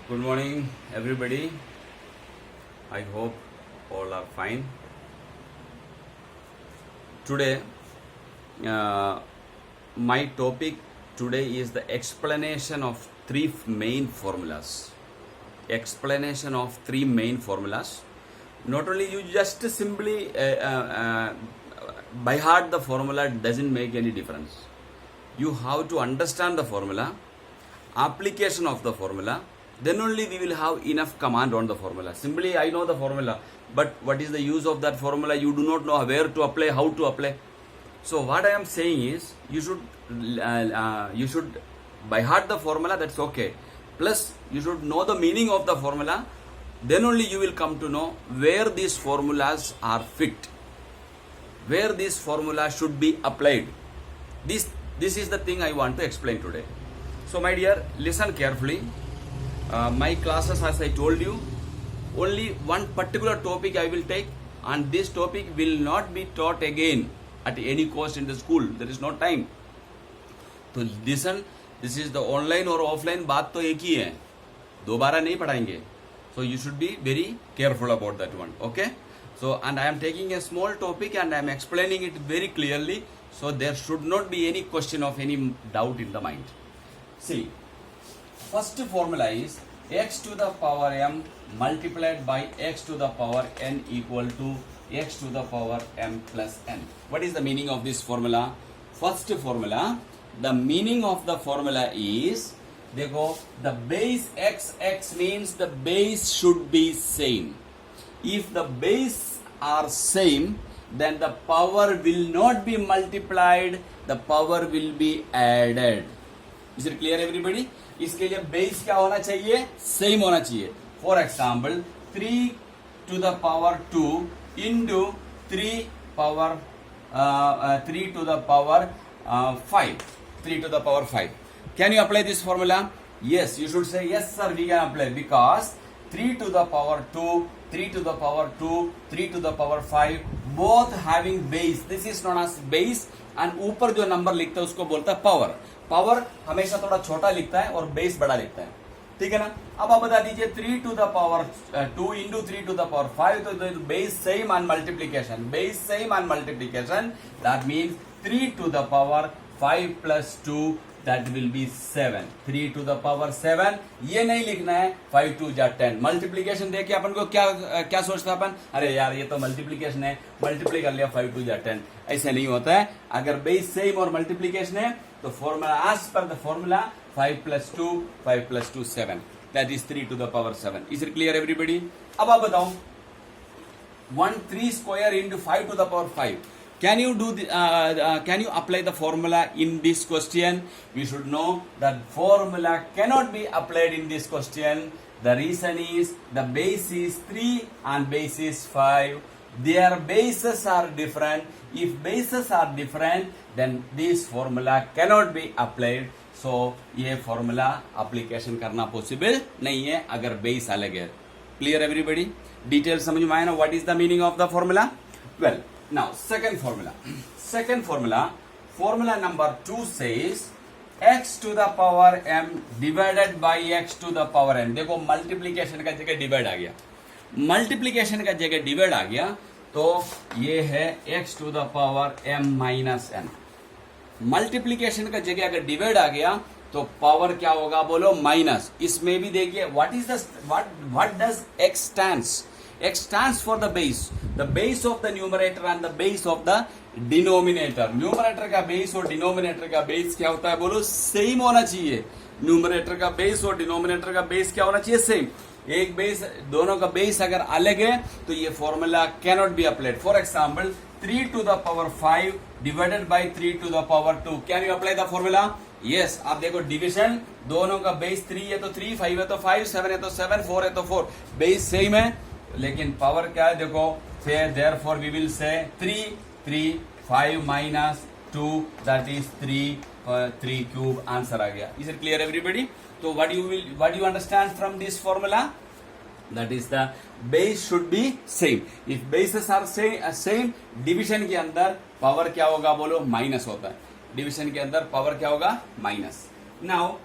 Good morning, everybody. I hope all are fine. Today, my topic today is the explanation of three main formulas. Explanation of three main formulas. Not only you just simply by heart the formula doesn't make any difference. You have to understand the formula, application of the formula, then only we will have enough command on the formula. Simply I know the formula, but what is the use of that formula? You do not know where to apply, how to apply. So what I am saying is you should by heart the formula, that's okay. Plus you should know the meaning of the formula, then only you will come to know where these formulas are fit, where this formula should be applied. This is the thing I want to explain today. So my dear, listen carefully. My classes, as I told you, only one particular topic I will take, and this topic will not be taught again at any cost in the school. There is no time. So listen, this is the online or offline, बात तो एक ही है, दोबारा नहीं पढ़ाएंगे. So you should be very careful about that one. Okay? So, and I am taking a small topic and I am explaining it very clearly, so there should not be any question of any doubt in the mind. See, first formula is x to the power m multiplied by x to the power n equal to x to the power m plus n. What is the meaning of this formula? First formula, the meaning of the formula is, देखो, the base x means the base should be same. If the base are same, then the power will not be multiplied, the power will be added. Is it clear everybody? इसके लिए base क्या होना चाहिए? Same होना चाहिए. For example 3 to the power 2 into 3 to the power 5. 3 to the power 5. Can you apply this formula? Yes, you should say yes sir, we can apply, because 3 to the power 2, 3 to the power 2, 3 to the power 5 both having base. This is known as base, and ऊपर जो number लिखता है उसको बोलता है power. Power हमेशा थोड़ा छोटा लिखता है और बेस बड़ा लिखता है, ठीक है ना. अब आप बता दीजिए 3 to the power 2 into 3 to the power 5, तो base same and multiplication, base same and multiplication, that means 3 to the power 5 plus 2, that will be 7. 3 to the power 7, ये नहीं लिखना है 5 2 जा 10. मल्टीप्लीकेशन देख के अपन को क्या सोचता है अपन, अरे यार ये तो मल्टीप्लीकेशन है, मल्टीप्लाई कर लिया 5 2 जा 10. ऐसे नहीं होता है. अगर बेस सेम और मल्टीप्लीकेशन है तो formula, as per the formula, 5 plus 2, 5 plus 2 7, that is 3 to the power 7. Is it clear everybody? अब आप बताओ, 1 3 square into 5 to the power 5. Can you do can you apply the formula in this question? We should know that formula cannot be applied in this question. The reason is the base is 3 and base is 5. Their bases are different. If bases are different, then this formula cannot be applied. So ये formula application करना possible नहीं है अगर base अलग है. Clear everybody? Details समझ में आया ना? What is the meaning of the formula? Well, now second formula. Second formula, formula number 2 says x to the power m divided by x to the power n. देखो multiplication का जगह divide आ गया, multiplication का जगह divide आ गया, तो ये है x to the power m minus n. Multiplication का जगह अगर डिवाइड आ गया तो पावर क्या होगा बोलो? माइनस. इसमें भी देखिए what does x stands. x stands for the base of the numerator and the base of the denominator. Numerator का बेस और डिनोमिनेटर का बेस क्या होता है बोलो? सेम होना चाहिए. न्यूमरेटर का बेस और डिनोमिनेटर का बेस क्या होना चाहिए? सेम. एक बेस, दोनों का बेस अगर अलग है तो ये formula cannot be applied. For example 3 to the power 5 divided by 3 to the power 2. Can you apply the formula? Yes. आप देखो डिविजन, दोनों का बेस 3 है तो 3, 5 है तो 5, 7 है तो 7, 4 है तो 4. बेस सेम है लेकिन पावर क्या है देखो. Therefore we will say 3 5 minus 2, that is 3 cube. Answer आ गया. Is it clear everybody? So what do you understand from this formula? That is the base should be same. If bases are same, division के अंदर power क्या होगा बोलो? Minus होता है. Division के अंदर पावर क्या होगा? Minus. Now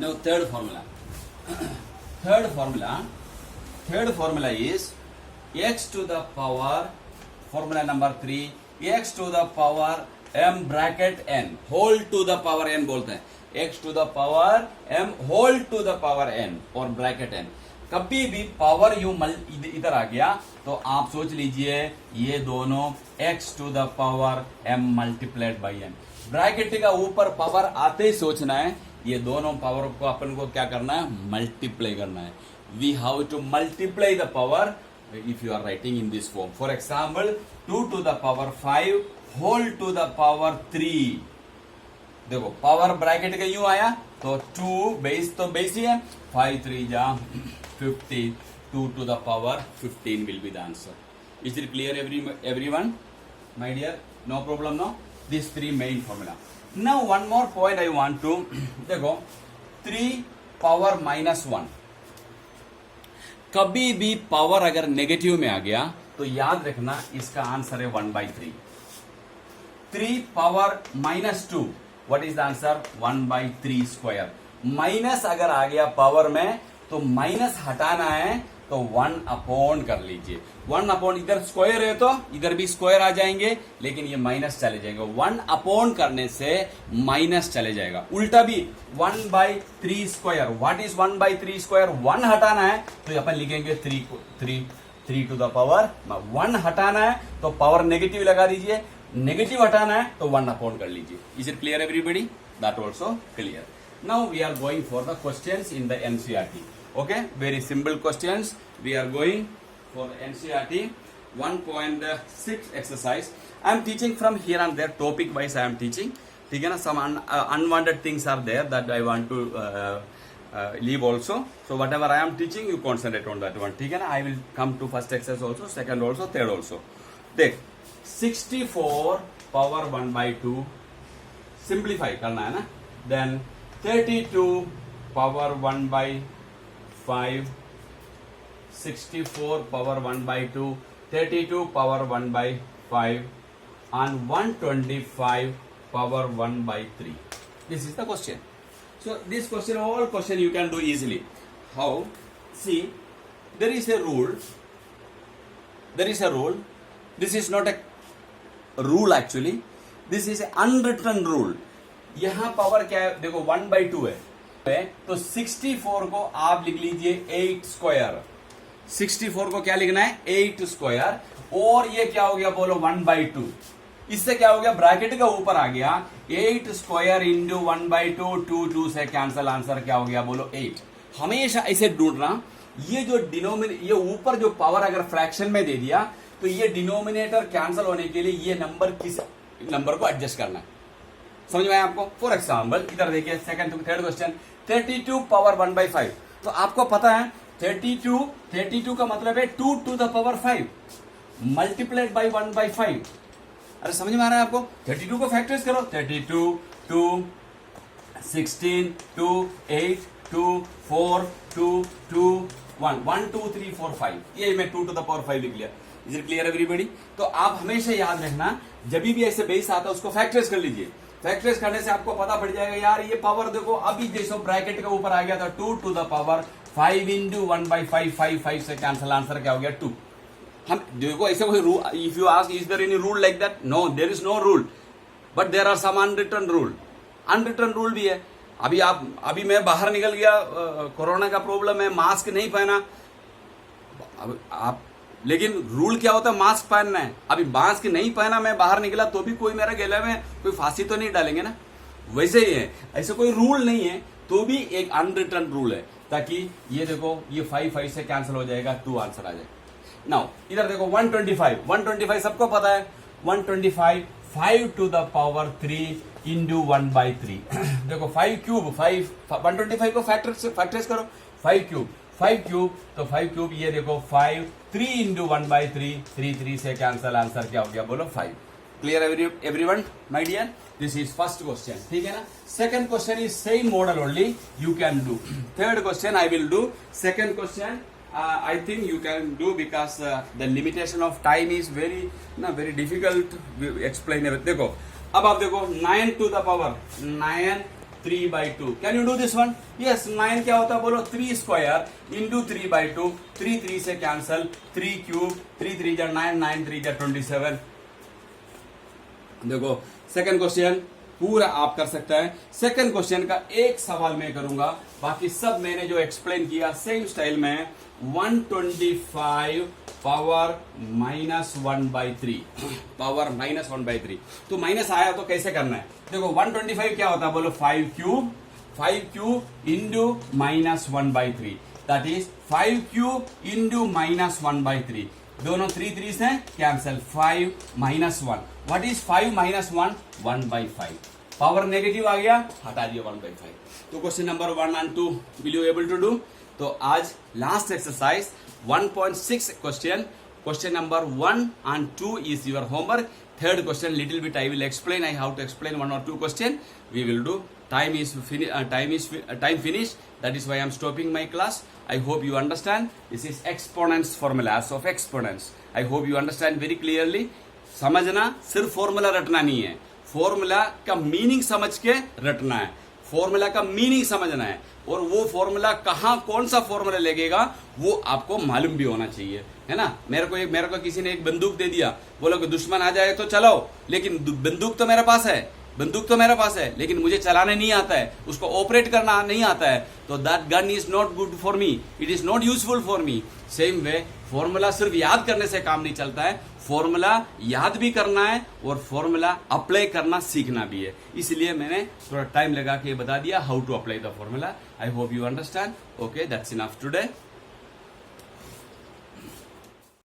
Now third formula. Third formula is x to the power, formula number 3, x to the power m bracket n whole to the power n बोलते हैं, x to the power m whole to the power n और bracket n. कभी भी power you इधर आ गया तो आप सोच लीजिए ये दोनों x to the power m multiplied by n. Bracket का ऊपर पावर आते ही सोचना है ये दोनों पावर को अपन को क्या करना है, मल्टीप्लाई करना है. We have to multiply the power if you are writing in this form. For example, 2 to the power 5 whole to the power 3. देखो पावर ब्रैकेट का यूं आया तो 2 बेस तो बेस ही है, 5 3 जा 15, 2 to the power 15 will be the answer. Is it clear everyone? My dear, no problem no? These three main formula. Now one more point I want to देखो 3 power minus 1. कभी भी power अगर negative में आ गया तो याद रखना इसका आंसर है 1/3. 3 power minus 2, what is the answer, 1/3 square. Minus अगर आ गया पावर में तो माइनस हटाना है तो 1 अपॉन कर लीजिए. 1 अपॉन, इधर स्क्वायर है तो इधर भी स्क्वायर आ जाएंगे लेकिन ये माइनस चले जाएगा. 1 अपॉन करने से माइनस चले जाएगा. उल्टा भी 1/3 स्क्वायर, व्हाट इज 1/3 स्क्वायर, 1 हटाना है तो अपन लिखेंगे 3 टू द पावर 1 हटाना है तो पावर नेगेटिव लगा दीजिए, नेगेटिव हटाना है तो 1 अपॉन कर लीजिए. Is it clear everybody? That also clear. Now we are going for the questions in the NCERT. Okay, very simple questions. We are going for NCERT 1.6 exercise. I am teaching from here and there, topic wise I am teaching. ठीक है ना, some unwanted things are there that I want to leave also. So whatever I am teaching, you concentrate on that one. ठीक है ना, I will come to first exercise also, second also, third also. देख 64 power 1/2 simplify करना है ना. Then 32 power 1/5, 64 power 1/2, 32 power 1/5 and 125 power 1/3. This is the question. So this question, all question you can do easily. How? See, there is a rule. This is not a rule actually. This is an unwritten rule. यहाँ power क्या है, देखो 1/2 है तो 64 को आप लिख लीजिए 8 स्क्वायर. 64 को क्या लिखना है, 8 स्क्वायर. और ये क्या हो गया बोलो, 1/2. इससे क्या हो गया, ब्रैकेट का ऊपर आ गया 8 स्क्वायर इंटू 1/2, 2 से कैंसल, आंसर क्या हो गया बोलो 8. हमेशा ऐसे ढूंढना, ये जो ये ऊपर जो पावर अगर फ्रैक्शन में दे दिया तो ये डिनोमिनेटर कैंसल होने के लिए ये नंबर किस नंबर को एडजस्ट करना है. समझ में आया आपको? फॉर एग्जाम्पल इधर देखिए सेकंड थर्ड क्वेश्चन, 32 पावर 1/5. तो आपको पता है 32 का मतलब है 2 to the power 5 multiplied by 1/5. अरे समझ में आ रहा है आपको? 32 को फैक्टराइज करो, 32 2 16 2 8 2 4 2 2 1 1 2 3 4 5. ये मैं 2 to the power 5 लिख लिया. Is it clear everybody? तो आप हमेशा याद रखना जब भी ऐसे बेस आता है उसको फैक्टराइज कर लीजिए. फैक्टराइज करने से आपको पता पड़ जाएगा यार ये पावर देखो अभी जैसे ब्रैकेट के ऊपर आ गया था 2 to the power 5 इंटू 1/5, 5 से कैंसल, आंसर क्या हो गया 2. हम देखो ऐसे कोई rule, if you ask is there any rule like that, no there is no rule, but there are some unwritten rule. Unwritten rule भी है. अभी मैं बाहर निकल गया, कोरोना का प्रॉब्लम है, मास्क नहीं पहना, आप लेकिन रूल क्या होता है, मास्क पहनना है. अभी मास्क नहीं पहना, मैं बाहर निकला तो भी कोई मेरा गले में कोई फांसी तो नहीं डालेंगे ना. वैसे ही है, ऐसे कोई रूल नहीं है तो भी एक अनरिटन रूल है, ताकि ये देखो ये 5 से कैंसिल हो जाएगा, 2 आंसर आ जाएगा. नाउ इधर देखो 125 सबको पता है, 125 5 to the power 3 इंटू 1/3. देखो 5 क्यूब 125 को फैक्टराइज करो, 5 क्यूब तो 5 क्यूब ये देखो 5 3 इंटू 1/3, 3 से कैंसल, आंसर क्या हो गया बोलो 5. Clear everyone my dear? This is first question. ठीक है ना. Second question is same model only, you can do. Third question I will do. Second question I think you can do because the limitation of time is very difficult to explain. देखो अब आप देखो 9 to the power 9 3/2. Can you do this one? Yes, 9 क्या होता है बोलो, 3 square into 3/2, 3 से cancel, 3 cube, 3 जा 9, 9 3 जा 27. देखो सेकंड क्वेश्चन पूरा आप कर सकते हैं. सेकंड क्वेश्चन का एक सवाल मैं करूंगा, बाकी सब मैंने जो एक्सप्लेन किया सेम स्टाइल में. 125 पावर -1/3, पावर -1/3. तो माइनस आया तो कैसे करना है? देखो 125 क्या होता है बोलो, 5 cube into -1/3, that is 5 cube into -1/3. दोनों 3 से cancel, 5 -1. What is 5 -1? 1/5. Power negative आ गया, हटा दिया 1/5. तो question number 1 and 2 will you able to do? तो आज last exercise 1.6 question number 1 and 2 is your homework. Third question little bit I will explain. I have to explain 1 or 2 question. We will do. Time finished. That is why I am stopping my class. I hope you understand. This is exponents formulas of exponents. I hope you understand very clearly. समझना, सिर्फ formula रटना नहीं है, formula का meaning समझ के रटना है. फॉर्मूला का मीनिंग समझना है, और वो फॉर्मूला कहाँ कौन सा फॉर्मूला लगेगा वो आपको मालूम भी होना चाहिए, है ना. मेरे को किसी ने एक बंदूक दे दिया, बोलो कि दुश्मन आ जाए तो चलाओ, लेकिन बंदूक तो मेरे पास है, लेकिन मुझे चलाने नहीं आता है, उसको ऑपरेट करना नहीं आता है, तो that gun is not good for me, it is not useful for me. Same way formula सिर्फ याद करने से काम नहीं चलता है, फॉर्मूला याद भी करना है और फॉर्मूला अप्लाई करना सीखना भी है. इसलिए मैंने थोड़ा टाइम लगा के बता दिया how to apply the formula. I hope you understand. Okay, that's enough today.